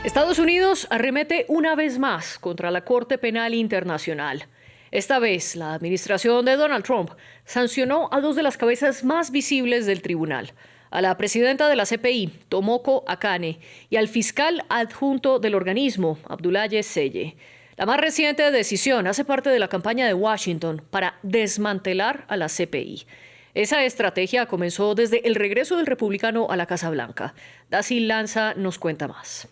Estados Unidos arremete una vez más contra la Corte Penal Internacional. Esta vez, la administración de Donald Trump sancionó a dos de las cabezas más visibles del tribunal, a la presidenta de la CPI, Tomoko Akane, y al fiscal adjunto del organismo, Abdoulaye Seye. La más reciente decisión hace parte de la campaña de Washington para desmantelar a la CPI. Esa estrategia comenzó desde el regreso del republicano a la Casa Blanca. Daci Lanza nos cuenta más.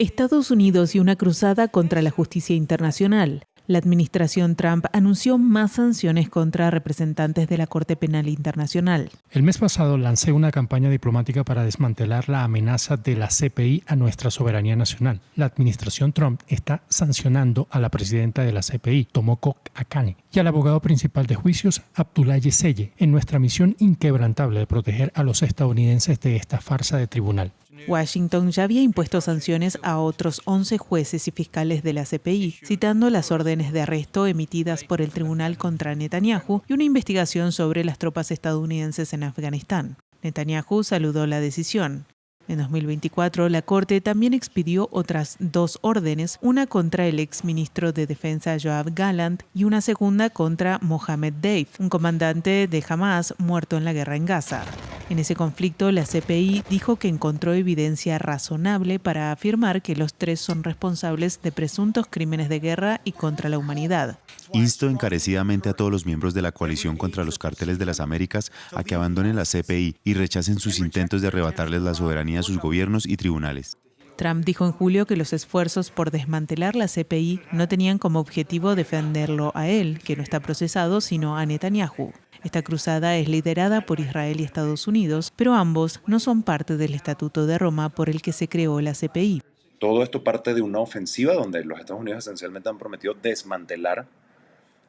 Estados Unidos y una cruzada contra la justicia internacional. La administración Trump anunció más sanciones contra representantes de la Corte Penal Internacional. El mes pasado lancé una campaña diplomática para desmantelar la amenaza de la CPI a nuestra soberanía nacional. La administración Trump está sancionando a la presidenta de la CPI, Tomoko Akane, y al abogado principal de juicios, Abdoulaye Seye, en nuestra misión inquebrantable de proteger a los estadounidenses de esta farsa de tribunal. Washington ya había impuesto sanciones a otros 11 jueces y fiscales de la CPI, citando las órdenes de arresto emitidas por el tribunal contra Netanyahu y una investigación sobre las tropas estadounidenses en Afganistán. Netanyahu saludó la decisión. En 2024, la Corte también expidió otras 2 órdenes, una contra el exministro de Defensa Yoav Gallant y una segunda contra Mohammed Deif, un comandante de Hamas muerto en la guerra en Gaza. En ese conflicto, la CPI dijo que encontró evidencia razonable para afirmar que los 3 son responsables de presuntos crímenes de guerra y contra la humanidad. Insto encarecidamente a todos los miembros de la coalición contra los cárteles de las Américas a que abandonen la CPI y rechacen sus intentos de arrebatarles la soberanía a sus gobiernos y tribunales. Trump dijo en julio que los esfuerzos por desmantelar la CPI no tenían como objetivo defenderlo a él, que no está procesado, sino a Netanyahu. Esta cruzada es liderada por Israel y Estados Unidos, pero ambos no son parte del Estatuto de Roma por el que se creó la CPI. Todo esto parte de una ofensiva donde los Estados Unidos esencialmente han prometido desmantelar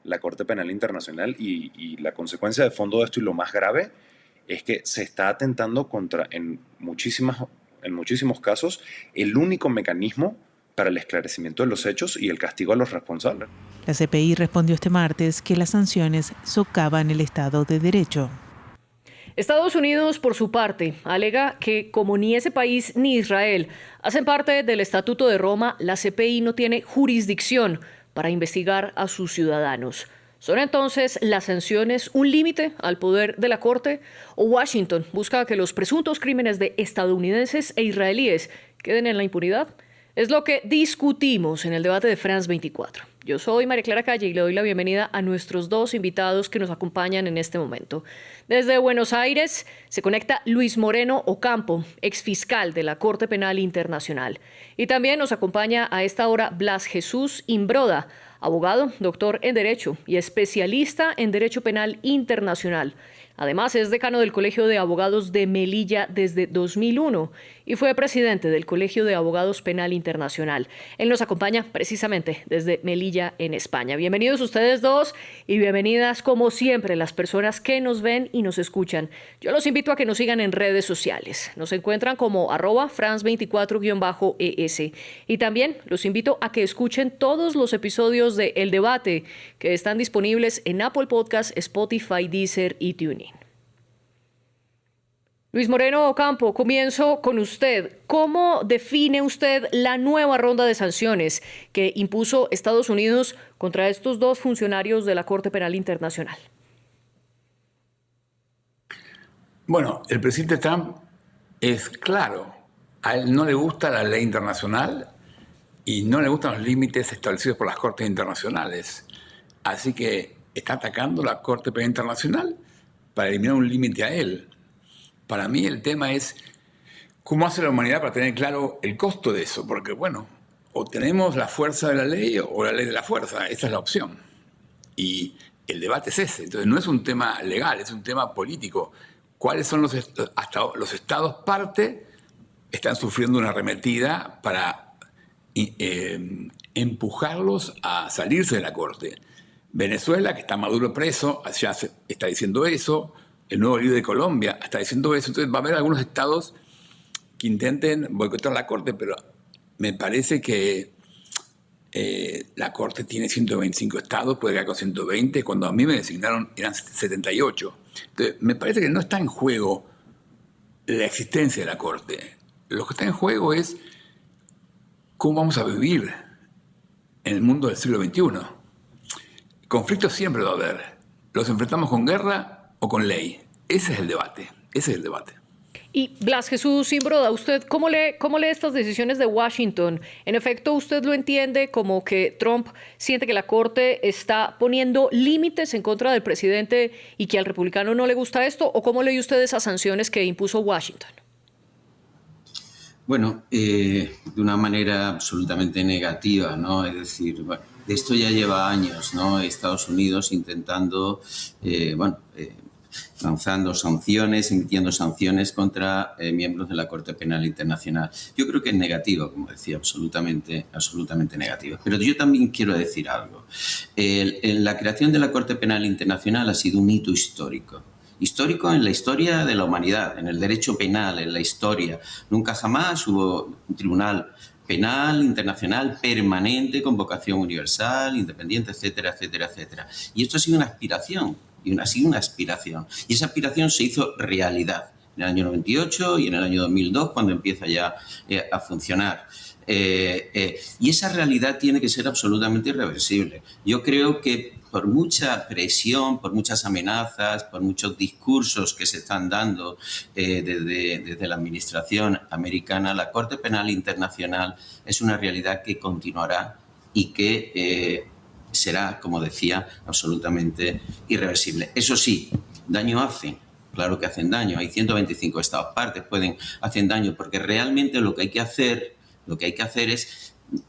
la Corte Penal Internacional y la consecuencia de fondo de esto y lo más grave es que se está atentando contra, en muchísimos casos, el único mecanismo para el esclarecimiento de los hechos y el castigo a los responsables. La CPI respondió este martes que las sanciones socavan el Estado de Derecho. Estados Unidos, por su parte, alega que como ni ese país ni Israel hacen parte del Estatuto de Roma, la CPI no tiene jurisdicción para investigar a sus ciudadanos. ¿Son entonces las sanciones un límite al poder de la Corte? ¿O Washington busca que los presuntos crímenes de estadounidenses e israelíes queden en la impunidad? Es lo que discutimos en el debate de France 24. Yo soy María Clara Calle y le doy la bienvenida a nuestros 2 invitados que nos acompañan en este momento. Desde Buenos Aires se conecta Luis Moreno Ocampo, exfiscal de la Corte Penal Internacional. Y también nos acompaña a esta hora Blas Jesús Imbroda, abogado, doctor en Derecho y especialista en Derecho Penal Internacional. Además, es decano del Colegio de Abogados de Melilla desde 2001 y fue presidente del Colegio de Abogados Penal Internacional. Él nos acompaña precisamente desde Melilla, en España. Bienvenidos ustedes dos y bienvenidas, como siempre, las personas que nos ven y nos escuchan. Yo los invito a que nos sigan en redes sociales. Nos encuentran como @France24-ES. Y también los invito a que escuchen todos los episodios de El Debate que están disponibles en Apple Podcasts, Spotify, Deezer y TuneIn. Luis Moreno Ocampo, comienzo con usted. ¿Cómo define usted la nueva ronda de sanciones que impuso Estados Unidos contra estos 2 funcionarios de la Corte Penal Internacional? Bueno, el presidente Trump es claro. A él no le gusta la ley internacional y no le gustan los límites establecidos por las Cortes Internacionales. Así que está atacando la Corte Penal Internacional para eliminar un límite a él. Para mí el tema es cómo hace la humanidad para tener claro el costo de eso, porque bueno, o tenemos la fuerza de la ley o la ley de la fuerza, esa es la opción. Y el debate es ese, entonces no es un tema legal, es un tema político. ¿Cuáles son hasta los estados parte están sufriendo una arremetida para empujarlos a salirse de la Corte? Venezuela, que está Maduro preso, ya está diciendo eso. El nuevo líder de Colombia está diciendo eso. Entonces va a haber algunos estados que intenten boicotear la Corte, pero me parece que la Corte tiene 125 estados, puede quedar con 120. Cuando a mí me designaron eran 78. Entonces me parece que no está en juego la existencia de la Corte. Lo que está en juego es ¿cómo vamos a vivir en el mundo del siglo XXI? Conflictos siempre va a haber. ¿Los enfrentamos con guerra o con ley? Ese es el debate. Y Blas Jesús Imbroda, ¿usted cómo lee estas decisiones de Washington? En efecto, ¿usted lo entiende como que Trump siente que la Corte está poniendo límites en contra del presidente y que al republicano no le gusta esto? ¿O cómo lee usted esas sanciones que impuso Washington? Bueno, de una manera absolutamente negativa, ¿no? Es decir, bueno, esto ya lleva años, ¿no? Estados Unidos intentando, lanzando sanciones, emitiendo sanciones contra miembros de la Corte Penal Internacional. Yo creo que es negativo, como decía, absolutamente negativo. Pero yo también quiero decir algo. La creación de la Corte Penal Internacional ha sido un hito histórico en la historia de la humanidad, en el derecho penal, en la historia. Nunca jamás hubo un tribunal penal internacional permanente, con vocación universal, independiente, etcétera, etcétera, etcétera. Y esto ha sido una aspiración. Y esa aspiración se hizo realidad en el año 98 y en el año 2002, cuando empieza ya a funcionar. Y esa realidad tiene que ser absolutamente irreversible. Yo creo que por mucha presión, por muchas amenazas, por muchos discursos que se están dando desde la administración americana, la Corte Penal Internacional es una realidad que continuará y que será, como decía, absolutamente irreversible. Eso sí, daño hacen. Claro que hacen daño. Hay 125 estados partes, hacen daño, porque realmente lo que hay que hacer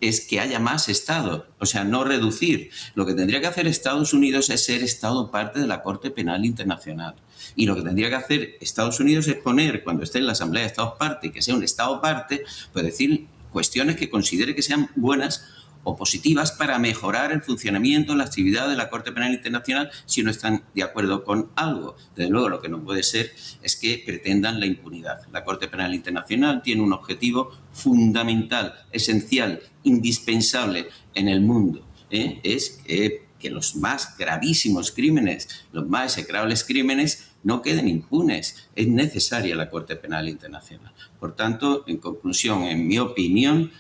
es que haya más estados, o sea, no reducir. Lo que tendría que hacer Estados Unidos es ser estado parte de la Corte Penal Internacional. Y lo que tendría que hacer Estados Unidos es poner, cuando esté en la Asamblea de Estados parte, que sea un estado parte, pues decir cuestiones que considere que sean buenas o positivas para mejorar el funcionamiento, la actividad de la Corte Penal Internacional si no están de acuerdo con algo. Desde luego, lo que no puede ser es que pretendan la impunidad. La Corte Penal Internacional tiene un objetivo fundamental, esencial, indispensable en el mundo. Es que los más gravísimos crímenes, los más execrables crímenes, no queden impunes. Es necesaria la Corte Penal Internacional. Por tanto, en conclusión, en mi opinión,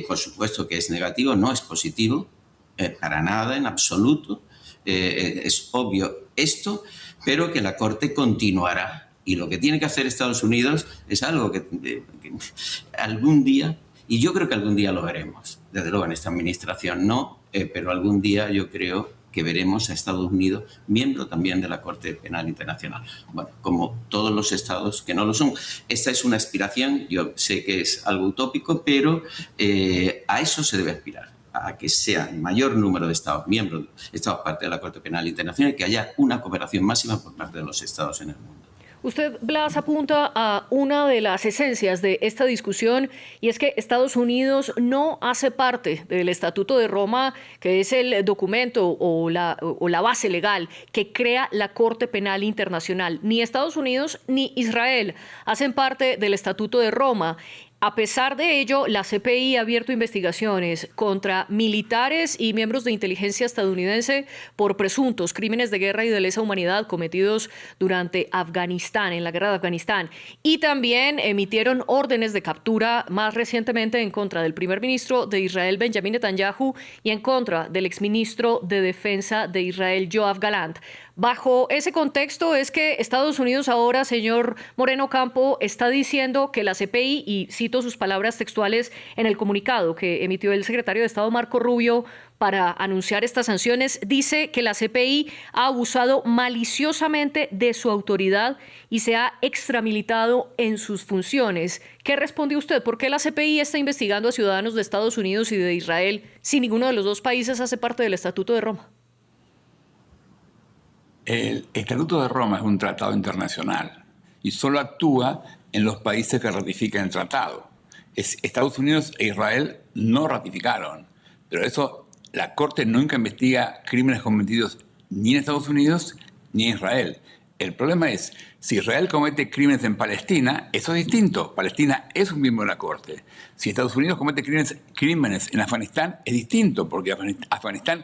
por supuesto que es negativo, no es positivo, para nada, en absoluto. Es obvio esto, pero que la Corte continuará. Y lo que tiene que hacer Estados Unidos es algo que algún día, y yo creo que algún día lo veremos, desde luego en esta administración no, pero algún día yo creo que veremos a Estados Unidos miembro también de la Corte Penal Internacional. Bueno, como todos los estados que no lo son. Esta es una aspiración, yo sé que es algo utópico, pero a eso se debe aspirar, a que sea el mayor número de estados miembros, estados parte de la Corte Penal Internacional y que haya una cooperación máxima por parte de los estados en el mundo. Usted, Blas, apunta a una de las esencias de esta discusión y es que Estados Unidos no hace parte del Estatuto de Roma, que es el documento o la base legal que crea la Corte Penal Internacional. Ni Estados Unidos ni Israel hacen parte del Estatuto de Roma. A pesar de ello, la CPI ha abierto investigaciones contra militares y miembros de inteligencia estadounidense por presuntos crímenes de guerra y de lesa humanidad cometidos durante Afganistán, en la guerra de Afganistán. Y también emitieron órdenes de captura más recientemente en contra del primer ministro de Israel, Benjamin Netanyahu, y en contra del exministro de Defensa de Israel, Yoav Gallant. Bajo ese contexto es que Estados Unidos ahora, señor Moreno Campo, está diciendo que la CPI, y cito sus palabras textuales en el comunicado que emitió el secretario de Estado Marco Rubio para anunciar estas sanciones, dice que la CPI ha abusado maliciosamente de su autoridad y se ha extramilitado en sus funciones. ¿Qué responde usted? ¿Por qué la CPI está investigando a ciudadanos de Estados Unidos y de Israel si ninguno de los dos países hace parte del Estatuto de Roma? El Estatuto de Roma es un tratado internacional y solo actúa en los países que ratifican el tratado. Estados Unidos e Israel no ratificaron, pero eso la Corte nunca investiga crímenes cometidos ni en Estados Unidos ni en Israel. El problema es, si Israel comete crímenes en Palestina, eso es distinto. Palestina es un miembro de la Corte. Si Estados Unidos comete crímenes en Afganistán, es distinto, porque Afganistán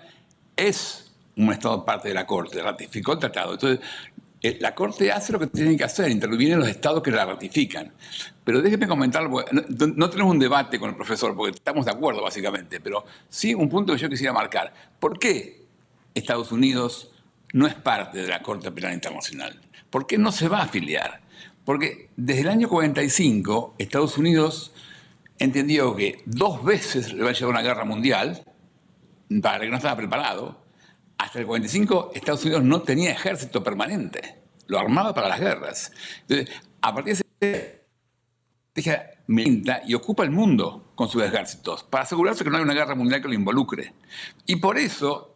es un estado parte de la Corte, ratificó el tratado. Entonces, La Corte hace lo que tiene que hacer, intervienen los estados que la ratifican. Pero déjeme comentar, no tenemos un debate con el profesor, porque estamos de acuerdo básicamente, pero sí un punto que yo quisiera marcar. ¿Por qué Estados Unidos no es parte de la Corte Penal Internacional? ¿Por qué no se va a afiliar? Porque desde el año 45 Estados Unidos entendió que 2 veces le va a llevar una guerra mundial, para que no estaba preparado. Hasta el 45 Estados Unidos no tenía ejército permanente, lo armaba para las guerras. Entonces, a partir de esa milita y ocupa el mundo con sus ejércitos para asegurarse que no hay una guerra mundial que lo involucre. Y por eso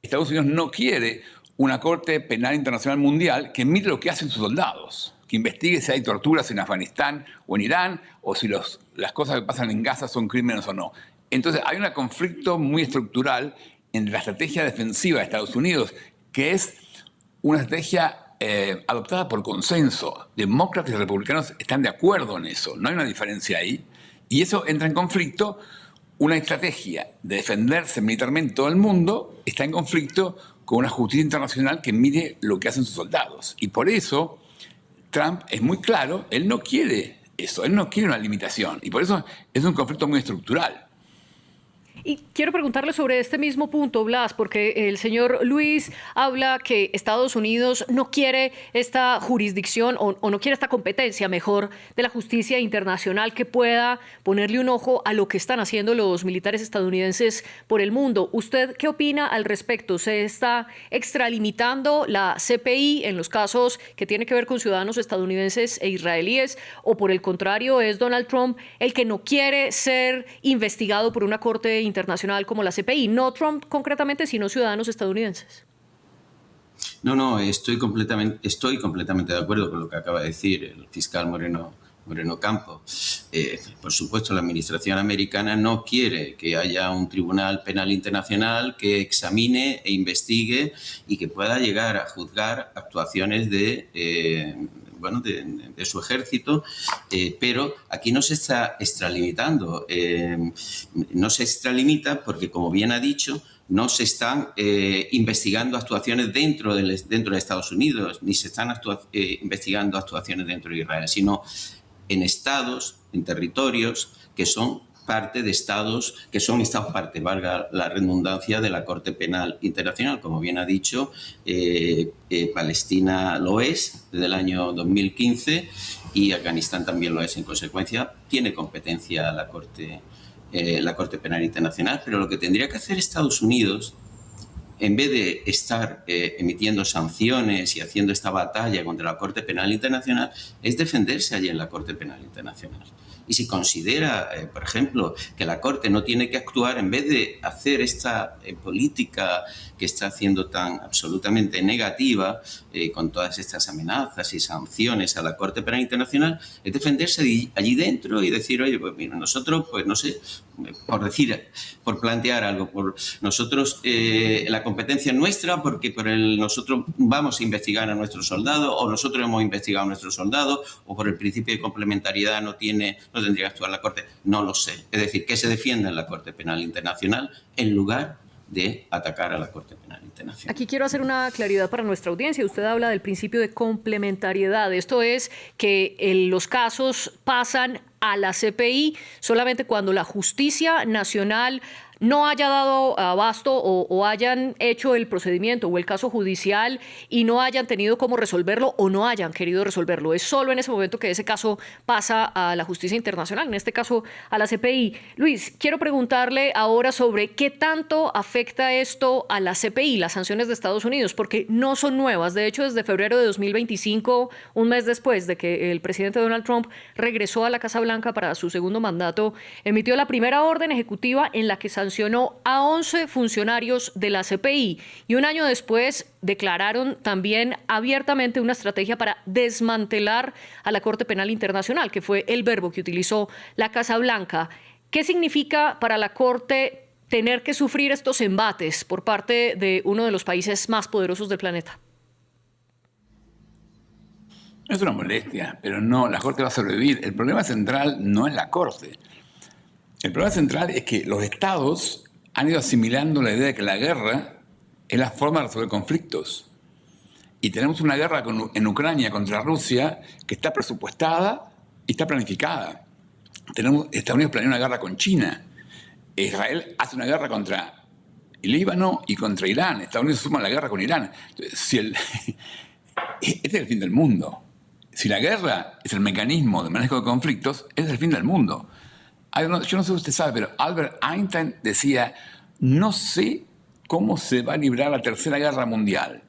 Estados Unidos no quiere una Corte Penal Internacional Mundial que mire lo que hacen sus soldados, que investigue si hay torturas en Afganistán o en Irán, o si las cosas que pasan en Gaza son crímenes o no. Entonces hay un conflicto muy estructural entre la estrategia defensiva de Estados Unidos, que es una estrategia adoptada por consenso. Demócratas y republicanos están de acuerdo en eso, no hay una diferencia ahí. Y eso entra en conflicto. Una estrategia de defenderse militarmente todo el mundo está en conflicto con una justicia internacional que mire lo que hacen sus soldados. Y por eso Trump es muy claro, él no quiere eso, él no quiere una limitación. Y por eso es un conflicto muy estructural. Y quiero preguntarle sobre este mismo punto, Blas, porque el señor Luis habla que Estados Unidos no quiere esta jurisdicción o no quiere esta competencia, mejor, de la justicia internacional que pueda ponerle un ojo a lo que están haciendo los militares estadounidenses por el mundo. ¿Usted qué opina al respecto? ¿Se está extralimitando la CPI en los casos que tienen que ver con ciudadanos estadounidenses e israelíes? ¿O por el contrario, es Donald Trump el que no quiere ser investigado por una corte internacional como la CPI? No Trump concretamente, sino ciudadanos estadounidenses. No, estoy completamente de acuerdo con lo que acaba de decir el fiscal Moreno Campos. Por supuesto, la administración americana no quiere que haya un tribunal penal internacional que examine e investigue y que pueda llegar a juzgar actuaciones de su ejército, pero aquí no se está extralimitando. No se extralimita porque, como bien ha dicho, no se están investigando actuaciones dentro de Estados Unidos, ni se están investigando actuaciones dentro de Israel, sino en estados, en territorios que son parte de estados, que son estados parte, valga la redundancia, de la Corte Penal Internacional. Como bien ha dicho, Palestina lo es desde el año 2015 y Afganistán también lo es. En consecuencia, tiene competencia la Corte Penal Internacional, pero lo que tendría que hacer Estados Unidos, en vez de estar emitiendo sanciones y haciendo esta batalla contra la Corte Penal Internacional, es defenderse allí en la Corte Penal Internacional. Y si considera, por ejemplo, que la Corte no tiene que actuar, en vez de hacer esta política que está haciendo tan absolutamente negativa, con todas estas amenazas y sanciones a la Corte Penal Internacional, es defenderse allí dentro y decir, oye, pues mira, nosotros, pues no sé, por plantear algo, nosotros la competencia es nuestra porque nosotros vamos a investigar a nuestros soldados, o nosotros hemos investigado a nuestros soldados, o por el principio de complementariedad no tendría que actuar la Corte, no lo sé. Es decir, que se defienda en la Corte Penal Internacional en lugar de atacar a la Corte Penal Internacional. Aquí quiero hacer una claridad para nuestra audiencia. Usted habla del principio de complementariedad. Esto es que los casos pasan a la CPI solamente cuando la justicia nacional no haya dado abasto o hayan hecho el procedimiento o el caso judicial y no hayan tenido cómo resolverlo o no hayan querido resolverlo. Es solo en ese momento que ese caso pasa a la justicia internacional, en este caso a la CPI. Luis, quiero preguntarle ahora sobre qué tanto afecta esto a la CPI, las sanciones de Estados Unidos, porque no son nuevas. De hecho, desde febrero de 2025, un mes después de que el presidente Donald Trump regresó a la Casa Blanca para su segundo mandato, emitió la primera orden ejecutiva en la que sancionó a 11 funcionarios de la CPI y un año después declararon también abiertamente una estrategia para desmantelar a la Corte Penal Internacional, que fue el verbo que utilizó la Casa Blanca. ¿Qué significa para la Corte tener que sufrir estos embates por parte de uno de los países más poderosos del planeta? Es una molestia, pero no, la Corte va a sobrevivir. El problema central no es la Corte. El problema central es que los estados han ido asimilando la idea de que la guerra es la forma de resolver conflictos. Y tenemos una guerra en Ucrania contra Rusia que está presupuestada y está planificada. Estados Unidos planea una guerra con China. Israel hace una guerra contra el Líbano y contra Irán. Estados Unidos suma la guerra con Irán. Entonces, este es el fin del mundo. Si la guerra es el mecanismo de manejo de conflictos, es el fin del mundo. Yo no sé si usted sabe, pero Albert Einstein decía, no sé cómo se va a librar la tercera guerra mundial,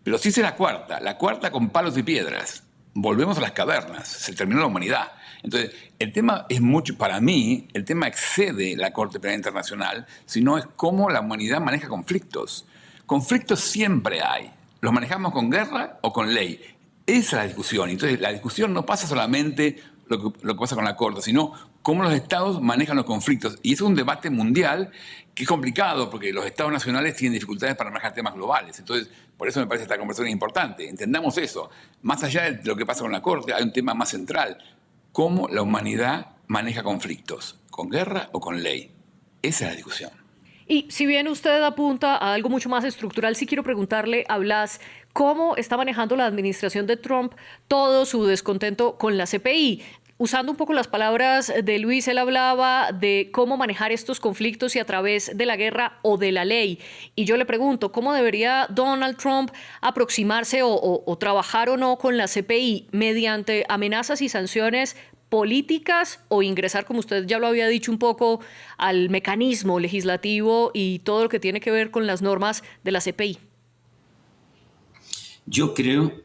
pero sí será la cuarta con palos y piedras. Volvemos a las cavernas, se terminó la humanidad. Entonces, el tema es mucho, para mí, el tema excede la Corte Penal Internacional, sino es cómo la humanidad maneja conflictos. Conflictos siempre hay. ¿Los manejamos con guerra o con ley? Esa es la discusión. Entonces, la discusión no pasa solamente lo que pasa con la Corte, sino cómo los estados manejan los conflictos. Y eso es un debate mundial que es complicado, porque los estados nacionales tienen dificultades para manejar temas globales. Entonces, por eso me parece esta conversación importante. Entendamos eso. Más allá de lo que pasa con la Corte, hay un tema más central. ¿Cómo la humanidad maneja conflictos? ¿Con guerra o con ley? Esa es la discusión. Y si bien usted apunta a algo mucho más estructural, sí quiero preguntarle a Blas, ¿cómo está manejando la administración de Trump todo su descontento con la CPI? Usando un poco las palabras de Luis, él hablaba de cómo manejar estos conflictos y a través de la guerra o de la ley. Y yo le pregunto, ¿cómo debería Donald Trump aproximarse o trabajar o no con la CPI? ¿Mediante amenazas y sanciones políticas o ingresar, como usted ya lo había dicho un poco, al mecanismo legislativo y todo lo que tiene que ver con las normas de la CPI? Yo creo...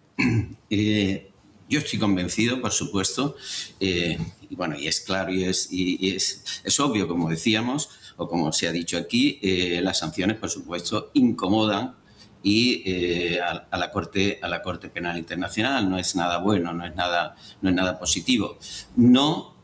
Yo estoy convencido, por supuesto, y bueno, y es claro y es obvio, como decíamos, o como se ha dicho aquí, las sanciones, por supuesto, incomodan y a la Corte Penal Internacional no es nada bueno, no es nada positivo. No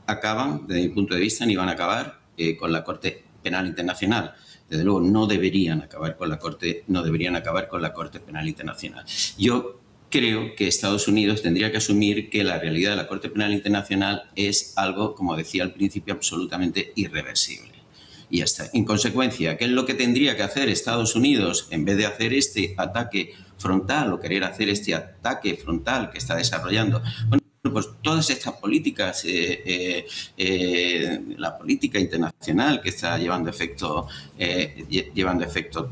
acaban, desde mi punto de vista, ni van a acabar con la Corte Penal Internacional. Desde luego, no deberían acabar con la Corte Penal Internacional. Yo creo que Estados Unidos tendría que asumir que la realidad de la Corte Penal Internacional es algo, como decía al principio, absolutamente irreversible. Y ya está. En consecuencia, ¿qué es lo que tendría que hacer Estados Unidos en vez de hacer este ataque frontal o querer hacer este ataque frontal que está desarrollando? Bueno, pues todas estas políticas, la política internacional que está llevando efecto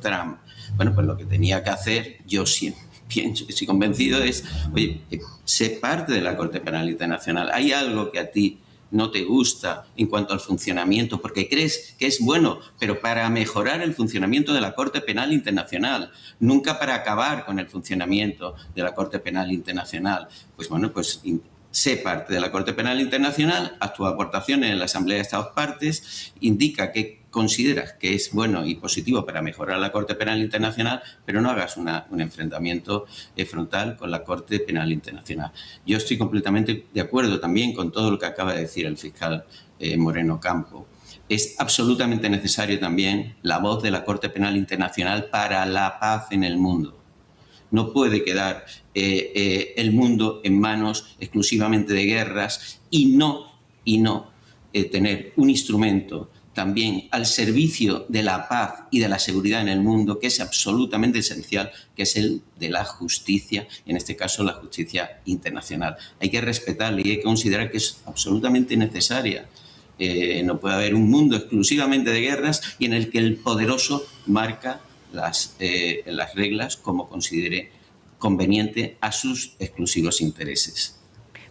Trump, bueno, pues lo que tenía que hacer, yo siempre estoy convencido, es, oye, sé parte de la Corte Penal Internacional. ¿Hay algo que a ti no te gusta en cuanto al funcionamiento porque crees que es bueno, pero para mejorar el funcionamiento de la Corte Penal Internacional, nunca para acabar con el funcionamiento de la Corte Penal Internacional? Pues bueno, pues sé parte de la Corte Penal Internacional, haz tus aportaciones en la Asamblea de Estados Partes, indica que consideras que es bueno y positivo para mejorar la Corte Penal Internacional, pero no hagas un enfrentamiento frontal con la Corte Penal Internacional. Yo estoy completamente de acuerdo también con todo lo que acaba de decir el fiscal Moreno Campo. Es absolutamente necesario también la voz de la Corte Penal Internacional para la paz en el mundo. No puede quedar el mundo en manos exclusivamente de guerras y no tener un instrumento también al servicio de la paz y de la seguridad en el mundo, que es absolutamente esencial, que es el de la justicia, en este caso la justicia internacional. Hay que respetarla y hay que considerar que es absolutamente necesaria. No puede haber un mundo exclusivamente de guerras y en el que el poderoso marca las reglas como considere conveniente a sus exclusivos intereses.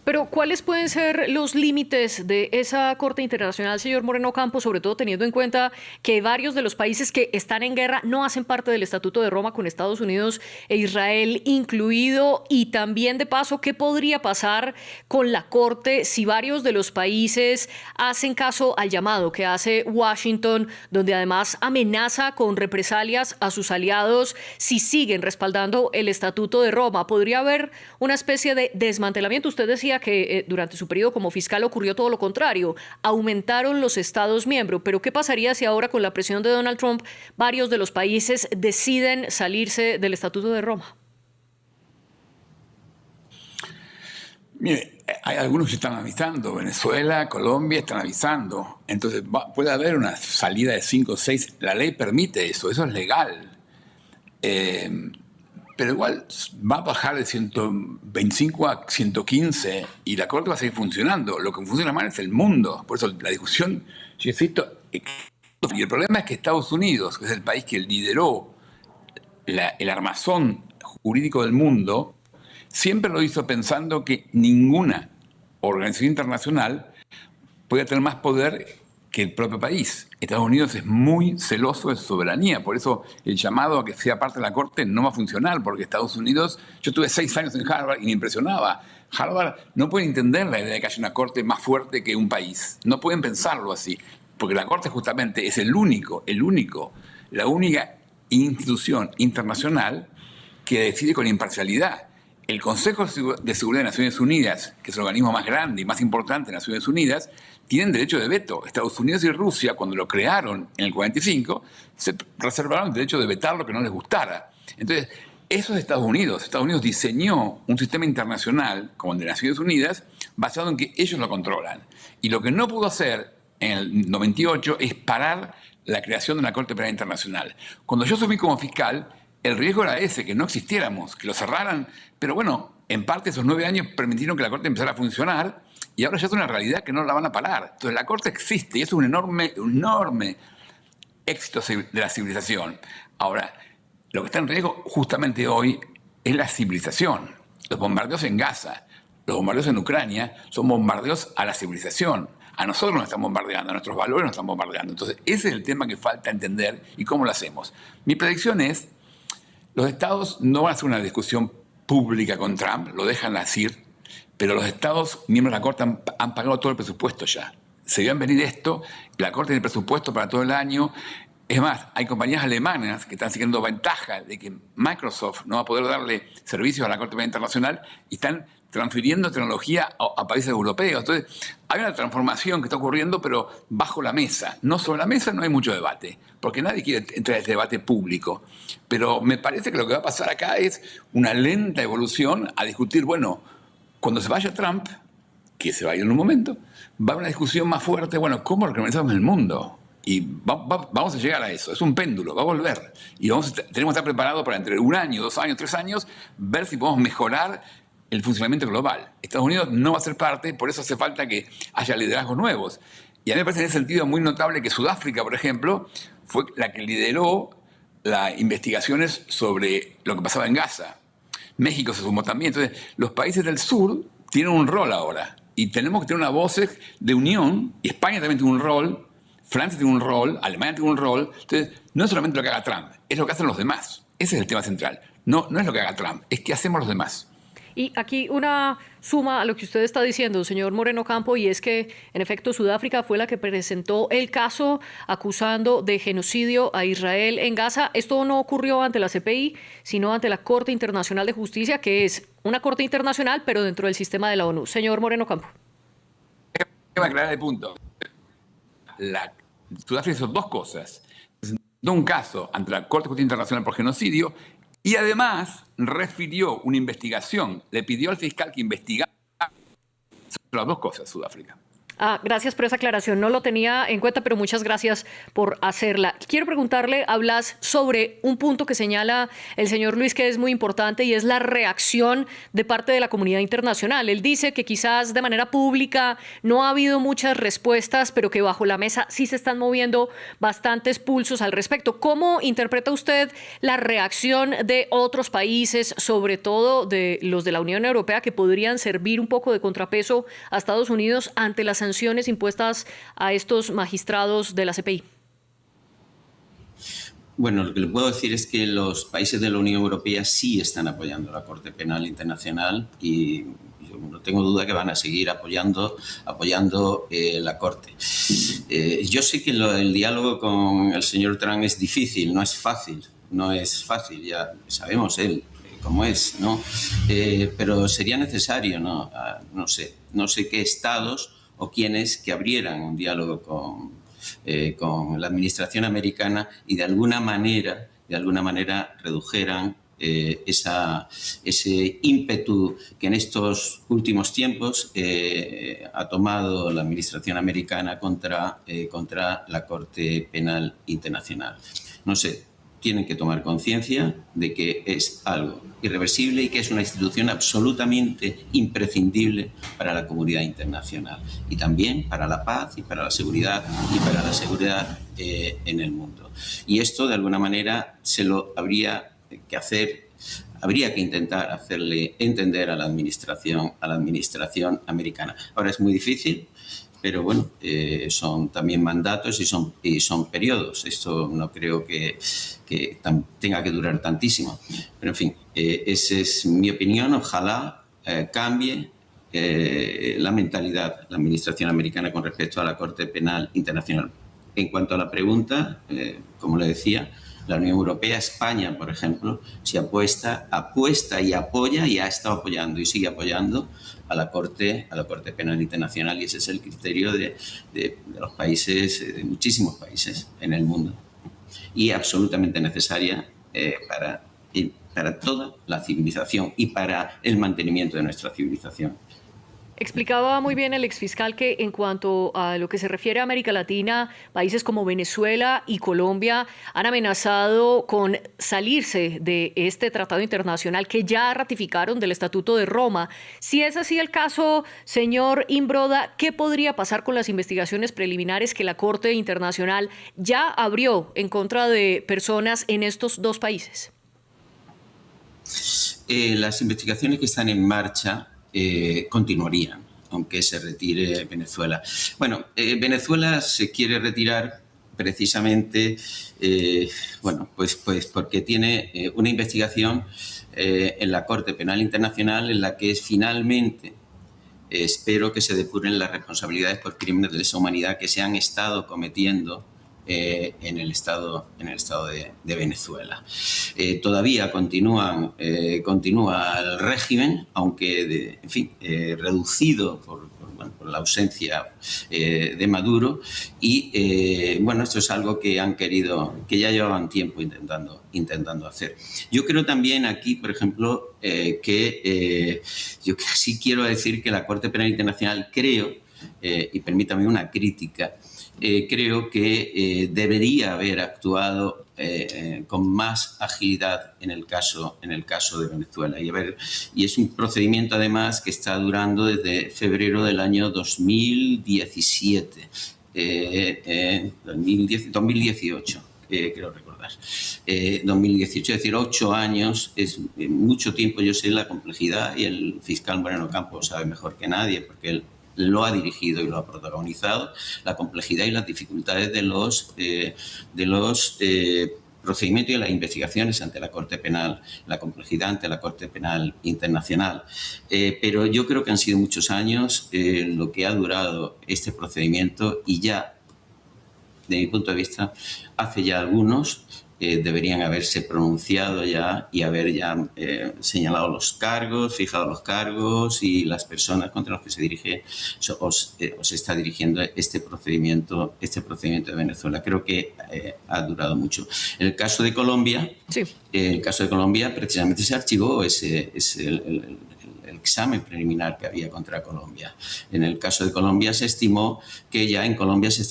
Pero ¿cuáles pueden ser los límites de esa Corte Internacional, señor Moreno Campos, sobre todo teniendo en cuenta que varios de los países que están en guerra no hacen parte del Estatuto de Roma, con Estados Unidos e Israel incluido? Y también, de paso, ¿qué podría pasar con la Corte si varios de los países hacen caso al llamado que hace Washington, donde además amenaza con represalias a sus aliados si siguen respaldando el Estatuto de Roma? ¿Podría haber una especie de desmantelamiento? Usted decía que durante su periodo como fiscal ocurrió todo lo contrario, aumentaron los Estados miembros, pero ¿qué pasaría si ahora con la presión de Donald Trump varios de los países deciden salirse del Estatuto de Roma? Mire, hay algunos que están avisando, Venezuela, Colombia están avisando, entonces puede haber una salida de 5 o 6, la ley permite eso, eso es legal. pero igual va a bajar de 125 a 115 y la Corte va a seguir funcionando. Lo que funciona mal es el mundo. Por eso la discusión, yo insisto, y el problema es que Estados Unidos, que es el país que lideró el armazón jurídico del mundo, siempre lo hizo pensando que ninguna organización internacional puede tener más poder que el propio país. Estados Unidos es muy celoso de su soberanía, por eso el llamado a que sea parte de la Corte no va a funcionar, porque Estados Unidos, yo tuve 6 años en Harvard y me impresionaba. Harvard no puede entender la idea de que haya una Corte más fuerte que un país, no pueden pensarlo así, porque la Corte justamente es la única institución internacional que decide con imparcialidad. El Consejo de Seguridad de Naciones Unidas, que es el organismo más grande y más importante de Naciones Unidas, tienen derecho de veto. Estados Unidos y Rusia, cuando lo crearon en el 45, se reservaron el derecho de vetar lo que no les gustara. Entonces, eso es Estados Unidos. Estados Unidos diseñó un sistema internacional, como el de Naciones Unidas, basado en que ellos lo controlan. Y lo que no pudo hacer en el 98 es parar la creación de una Corte Penal Internacional. Cuando yo subí como fiscal, el riesgo era ese, que no existiéramos, que lo cerraran. Pero bueno, en parte esos 9 años permitieron que la Corte empezara a funcionar y ahora ya es una realidad que no la van a parar. Entonces la Corte existe y es un enorme éxito de la civilización. Ahora, lo que está en riesgo justamente hoy es la civilización. Los bombardeos en Gaza, los bombardeos en Ucrania son bombardeos a la civilización. A nosotros nos están bombardeando, a nuestros valores nos están bombardeando. Entonces ese es el tema que falta entender y cómo lo hacemos. Mi predicción es: los estados no van a hacer una discusión pública con Trump, lo dejan decir, pero los estados, miembros de la Corte, han pagado todo el presupuesto ya. Se vio venir esto, la Corte tiene presupuesto para todo el año. Es más, hay compañías alemanas que están siguiendo ventaja de que Microsoft no va a poder darle servicios a la Corte Penal Internacional y están transfiriendo tecnología a países europeos. Entonces, hay una transformación que está ocurriendo, pero bajo la mesa. No sobre la mesa no hay mucho debate, porque nadie quiere entrar en este debate público. Pero me parece que lo que va a pasar acá es una lenta evolución a discutir, bueno, cuando se vaya Trump, que se va a ir en un momento, va a haber una discusión más fuerte, bueno, ¿cómo organizamos el mundo? Y vamos a llegar a eso. Es un péndulo, va a volver. Y tenemos que estar preparados para entre 1 año, 2 años, 3 años, ver si podemos mejorar el funcionamiento global. Estados Unidos no va a ser parte, por eso hace falta que haya liderazgos nuevos. Y a mí me parece en ese sentido muy notable que Sudáfrica, por ejemplo, fue la que lideró las investigaciones sobre lo que pasaba en Gaza. México se sumó también. Entonces, los países del sur tienen un rol ahora. Y tenemos que tener una voz de unión. Y España también tiene un rol. Francia tiene un rol, Alemania tiene un rol. Entonces, no es solamente lo que haga Trump, es lo que hacen los demás. Ese es el tema central. No es lo que haga Trump, es qué hacemos los demás. Y aquí una suma a lo que usted está diciendo, señor Moreno Campo, y es que, en efecto, Sudáfrica fue la que presentó el caso acusando de genocidio a Israel en Gaza. Esto no ocurrió ante la CPI, sino ante la Corte Internacional de Justicia, que es una corte internacional, pero dentro del sistema de la ONU. Señor Moreno Campo. Déjame aclarar el punto. Sudáfrica hizo 2 cosas. Presentó un caso ante la Corte Internacional por genocidio y además refirió una investigación. Le pidió al fiscal que investigara las 2 cosas, Sudáfrica. Gracias por esa aclaración. No lo tenía en cuenta, pero muchas gracias por hacerla. Quiero preguntarle a Blas sobre un punto que señala el señor Luis que es muy importante y es la reacción de parte de la comunidad internacional. Él dice que quizás de manera pública no ha habido muchas respuestas, pero que bajo la mesa sí se están moviendo bastantes pulsos al respecto. ¿Cómo interpreta usted la reacción de otros países, sobre todo de los de la Unión Europea, que podrían servir un poco de contrapeso a Estados Unidos ante las sanciones impuestas a estos magistrados de la CPI? Bueno, lo que le puedo decir es que los países de la Unión Europea sí están apoyando la Corte Penal Internacional y yo no tengo duda que van a seguir apoyando la Corte. Yo sé que el diálogo con el señor Trump es difícil, no es fácil, ya sabemos él cómo es, ¿no? Pero sería necesario, ¿no? No sé qué estados o quienes que abrieran un diálogo con la administración americana y de alguna manera redujeran ese ímpetu que en estos últimos tiempos ha tomado la administración americana contra la Corte Penal Internacional. No sé, tienen que tomar conciencia de que es algo irreversible y que es una institución absolutamente imprescindible para la comunidad internacional y también para la paz y para la seguridad en el mundo. Y esto, de alguna manera, se lo habría que intentar hacerle entender a la administración americana. Ahora es muy difícil, pero bueno, son también mandatos y son periodos. Esto no creo que tenga que durar tantísimo. Pero en fin, esa es mi opinión. Ojalá cambie la mentalidad, la administración americana con respecto a la Corte Penal Internacional. En cuanto a la pregunta, como le decía, la Unión Europea, España, por ejemplo, se apuesta y apoya y ha estado apoyando y sigue apoyando a la Corte Penal Internacional, y ese es el criterio de los países, de muchísimos países en el mundo, y absolutamente necesaria para toda la civilización y para el mantenimiento de nuestra civilización. Explicaba muy bien el exfiscal que en cuanto a lo que se refiere a América Latina, países como Venezuela y Colombia han amenazado con salirse de este tratado internacional que ya ratificaron del Estatuto de Roma. Si es así el caso, señor Imbroda, ¿qué podría pasar con las investigaciones preliminares que la Corte Internacional ya abrió en contra de personas en estos dos países? Las investigaciones que están en marcha continuarían, aunque se retire Venezuela. Bueno, Venezuela se quiere retirar precisamente, pues porque tiene una investigación en la Corte Penal Internacional en la que finalmente espero que se depuren las responsabilidades por crímenes de lesa humanidad que se han estado cometiendo en el estado de Venezuela. Todavía continúa el régimen, aunque reducido por la ausencia de Maduro, y esto es algo que que ya llevaban tiempo intentando hacer. Yo creo también aquí, por ejemplo, yo sí quiero decir que la Corte Penal Internacional y permítame una crítica, creo que debería haber actuado con más agilidad en el caso de Venezuela. Y es un procedimiento, además, que está durando desde febrero del año 2017, 2018, creo recordar. 2018, es decir, 8 años, es mucho tiempo. Yo sé la complejidad, y el fiscal Moreno Campos sabe mejor que nadie, porque él lo ha dirigido y lo ha protagonizado, la complejidad y las dificultades de los procedimientos y de las investigaciones ante la Corte Penal, la complejidad ante la Corte Penal Internacional. Pero yo creo que han sido muchos años lo que ha durado este procedimiento, y ya, de mi punto de vista, hace ya algunos deberían haberse pronunciado ya y haber ya señalado los cargos, fijado los cargos y las personas contra las que se dirige os está dirigiendo este procedimiento de Venezuela. Creo que ha durado mucho. En el caso de Colombia, sí. Precisamente se archivó el examen preliminar que había contra Colombia. En el caso de Colombia se estimó que ya en Colombia se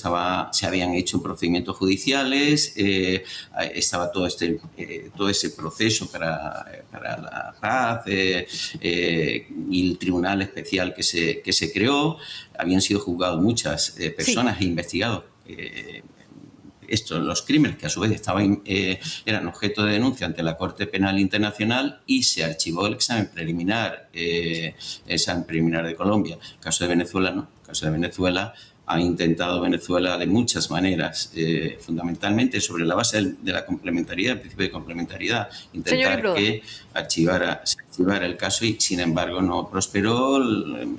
habían hecho procedimientos judiciales, estaba todo ese proceso para la paz y el tribunal especial que se creó. Habían sido juzgados muchas personas, sí, e investigados los crímenes que a su vez eran objeto de denuncia ante la Corte Penal Internacional, y se archivó el examen preliminar de Colombia. El caso de Venezuela no. El caso de Venezuela ha intentado de muchas maneras, fundamentalmente sobre la base de la complementariedad, el principio de complementariedad, intentar que se archivara el caso, y sin embargo no prosperó.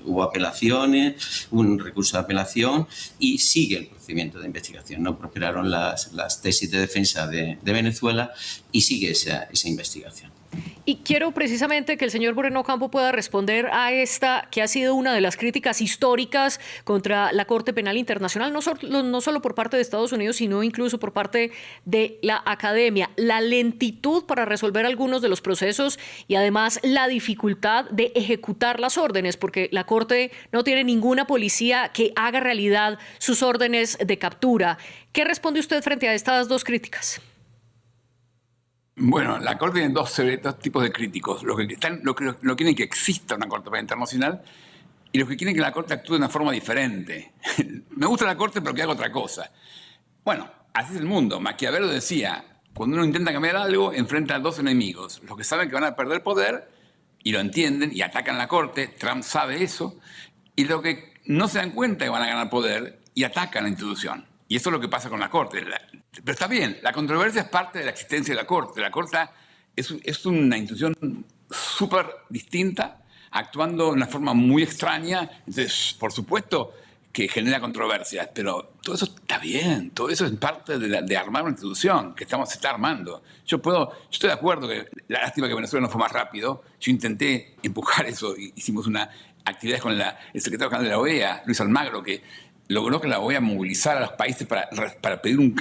Hubo apelaciones, un recurso de apelación, y sigue el procedimiento de investigación. No prosperaron las tesis de defensa de Venezuela, y sigue esa investigación. Y quiero precisamente que el señor Moreno Campos pueda responder a esta, que ha sido una de las críticas históricas contra la Corte Penal Internacional, no solo por parte de Estados Unidos, sino incluso por parte de la academia. La lentitud para resolver algunos de los procesos, y además la dificultad de ejecutar las órdenes, porque la Corte no tiene ninguna policía que haga realidad sus órdenes de captura. ¿Qué responde usted frente a estas dos críticas? Bueno, la Corte tiene dos tipos de críticos. Los que no quieren que exista una Corte Penal Internacional y los que quieren que la Corte actúe de una forma diferente. Me gusta la Corte, pero que haga otra cosa. Bueno, así es el mundo. Maquiavelo decía, cuando uno intenta cambiar algo, enfrenta a dos enemigos. Los que saben que van a perder poder y lo entienden y atacan la Corte, Trump sabe eso, y los que no se dan cuenta que van a ganar poder y atacan la institución. Y eso es lo que pasa con la Corte. Pero está bien, la controversia es parte de la existencia de la Corte. La Corte es una institución súper distinta, actuando de una forma muy extraña. Entonces, por supuesto que genera controversias, pero todo eso está bien, todo eso es parte de armar una institución que se está armando. Yo estoy de acuerdo que la lástima que Venezuela no fue más rápido. Yo intenté empujar eso, hicimos una actividad con el secretario general de la OEA, Luis Almagro, que logró que la OEA movilizara a los países para pedir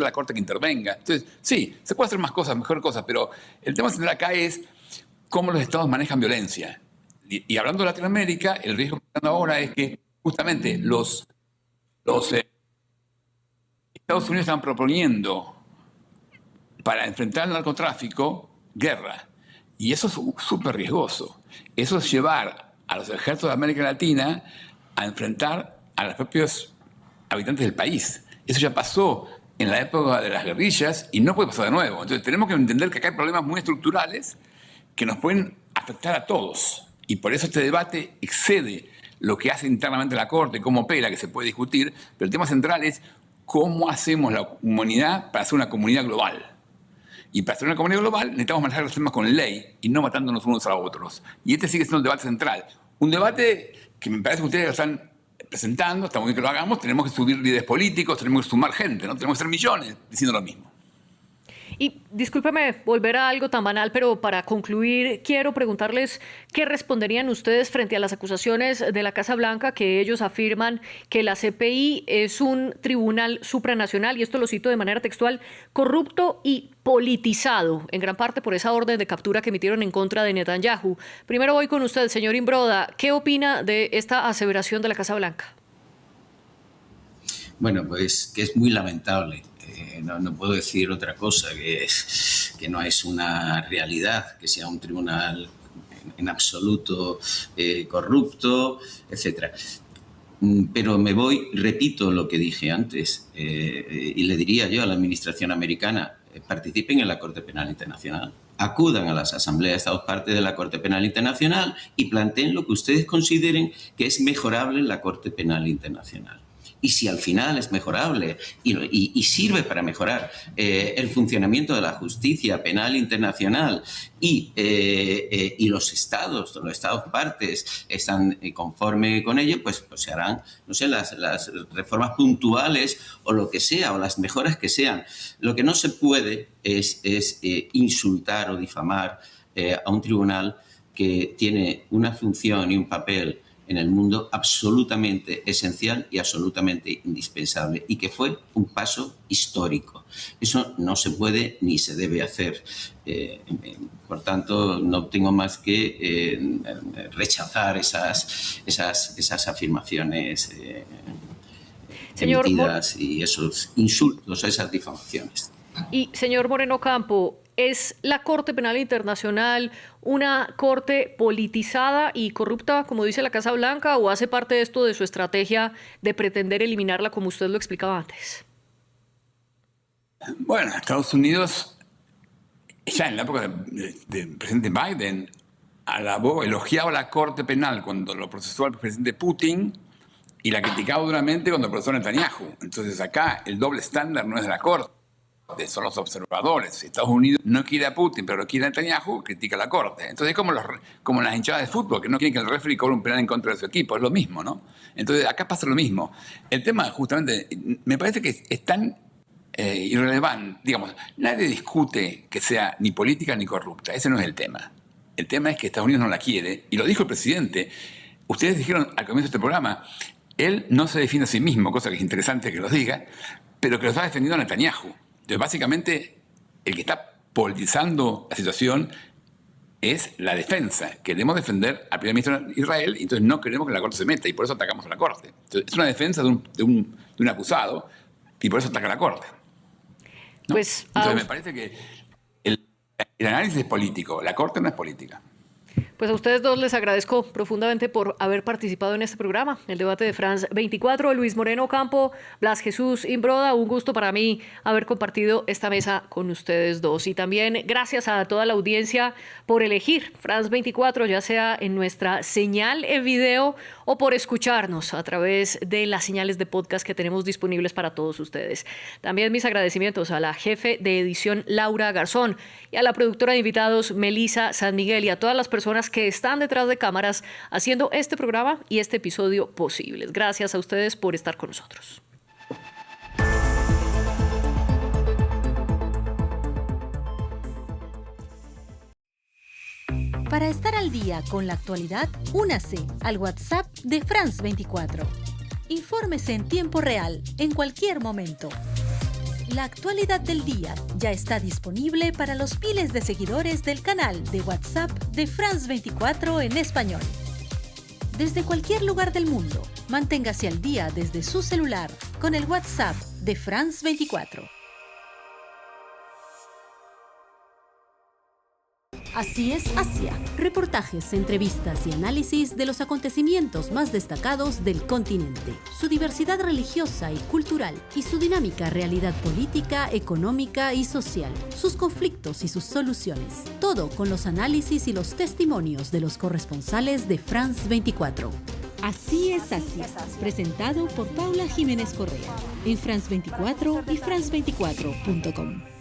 a la Corte que intervenga. Entonces, sí, se puede hacer más cosas, mejores cosas, pero el tema central acá es cómo los estados manejan violencia. Y hablando de Latinoamérica, el riesgo que están ahora es que justamente los Estados Unidos están proponiendo para enfrentar el narcotráfico guerra. Y eso es súper riesgoso. Eso es llevar a los ejércitos de América Latina a enfrentar a los propios habitantes del país. Eso ya pasó en la época de las guerrillas y no puede pasar de nuevo. Entonces tenemos que entender que acá hay problemas muy estructurales que nos pueden afectar a todos. Y por eso este debate excede lo que hace internamente la Corte, cómo opera, que se puede discutir, pero el tema central es cómo hacemos la humanidad para hacer una comunidad global. Y para hacer una comunidad global necesitamos manejar los temas con ley y no matándonos unos a otros. Y este sigue siendo el debate central. Un debate que me parece que ustedes lo están presentando, está muy bien que lo hagamos, tenemos que subir líderes políticos, tenemos que sumar gente, ¿no? Tenemos que ser millones diciendo lo mismo. Y discúlpeme volver a algo tan banal, pero para concluir quiero preguntarles qué responderían ustedes frente a las acusaciones de la Casa Blanca, que ellos afirman que la CPI es un tribunal supranacional, y esto lo cito de manera textual, corrupto y politizado, en gran parte por esa orden de captura que emitieron en contra de Netanyahu. Primero voy con usted, señor Imbroda. ¿Qué opina de esta aseveración de la Casa Blanca? Bueno, pues que es muy lamentable. No puedo decir otra cosa, que no es una realidad, que sea un tribunal en absoluto corrupto, etc. Pero repito lo que dije antes, y le diría yo a la administración americana, participen en la Corte Penal Internacional, acudan a las asambleas de Estados parte de la Corte Penal Internacional y planteen lo que ustedes consideren que es mejorable en la Corte Penal Internacional. Y si al final es mejorable y sirve para mejorar el funcionamiento de la justicia penal internacional y los estados partes están conforme con ello, pues se harán, no sé, las reformas puntuales o lo que sea, o las mejoras que sean. Lo que no se puede es insultar o difamar a un tribunal que tiene una función y un papel en el mundo absolutamente esencial y absolutamente indispensable, y que fue un paso histórico. Eso no se puede ni se debe hacer. Por tanto, no tengo más que rechazar esas afirmaciones emitidas y esos insultos, esas difamaciones. Y, señor Moreno Campo, ¿es la Corte Penal Internacional una corte politizada y corrupta, como dice la Casa Blanca, o hace parte de esto de su estrategia de pretender eliminarla, como usted lo explicaba antes? Bueno, Estados Unidos, ya en la época del presidente Biden, elogiaba la Corte Penal cuando lo procesó al presidente Putin y la criticaba duramente cuando lo procesó a Netanyahu. Entonces acá el doble estándar no es de la Corte, son los observadores. Si Estados Unidos no quiere a Putin, pero quiere a Netanyahu, critica a la Corte. Entonces es como las hinchadas de fútbol, que no quieren que el referee cobre un penal en contra de su equipo. Es lo mismo, ¿no? Entonces acá pasa lo mismo. El tema, justamente, me parece que es tan irrelevante. Digamos, nadie discute que sea ni política ni corrupta. Ese no es el tema. El tema es que Estados Unidos no la quiere. Y lo dijo el presidente. Ustedes dijeron al comienzo de este programa, él no se define a sí mismo, cosa que es interesante que lo diga, pero que lo está defendiendo a Netanyahu. Entonces, básicamente, el que está politizando la situación es la defensa. Queremos defender al primer ministro de Israel y entonces no queremos que la Corte se meta y por eso atacamos a la Corte. Entonces, es una defensa de un acusado y por eso ataca a la Corte, ¿no? Pues, entonces, me parece que El análisis es político, la Corte no es política. Pues a ustedes dos les agradezco profundamente por haber participado en este programa, el debate de France 24. Luis Moreno Ocampo, Blas Jesús Imbroda, un gusto para mí haber compartido esta mesa con ustedes dos. Y también gracias a toda la audiencia por elegir France 24, ya sea en nuestra señal en video o por escucharnos a través de las señales de podcast que tenemos disponibles para todos ustedes. También mis agradecimientos a la jefe de edición Laura Garzón y a la productora de invitados Melissa San Miguel y a todas las personas que están detrás de cámaras haciendo este programa y este episodio posibles. Gracias a ustedes por estar con nosotros. Para estar al día con la actualidad, únase al WhatsApp de France 24. Infórmese en tiempo real, en cualquier momento. La actualidad del día ya está disponible para los miles de seguidores del canal de WhatsApp de France 24 en español. Desde cualquier lugar del mundo, manténgase al día desde su celular con el WhatsApp de France 24. Así es Asia. Reportajes, entrevistas y análisis de los acontecimientos más destacados del continente, su diversidad religiosa y cultural y su dinámica realidad política, económica y social, sus conflictos y sus soluciones. Todo con los análisis y los testimonios de los corresponsales de France 24. Así es Asia, presentado por Paula Jiménez Correa en France 24 y France24.com.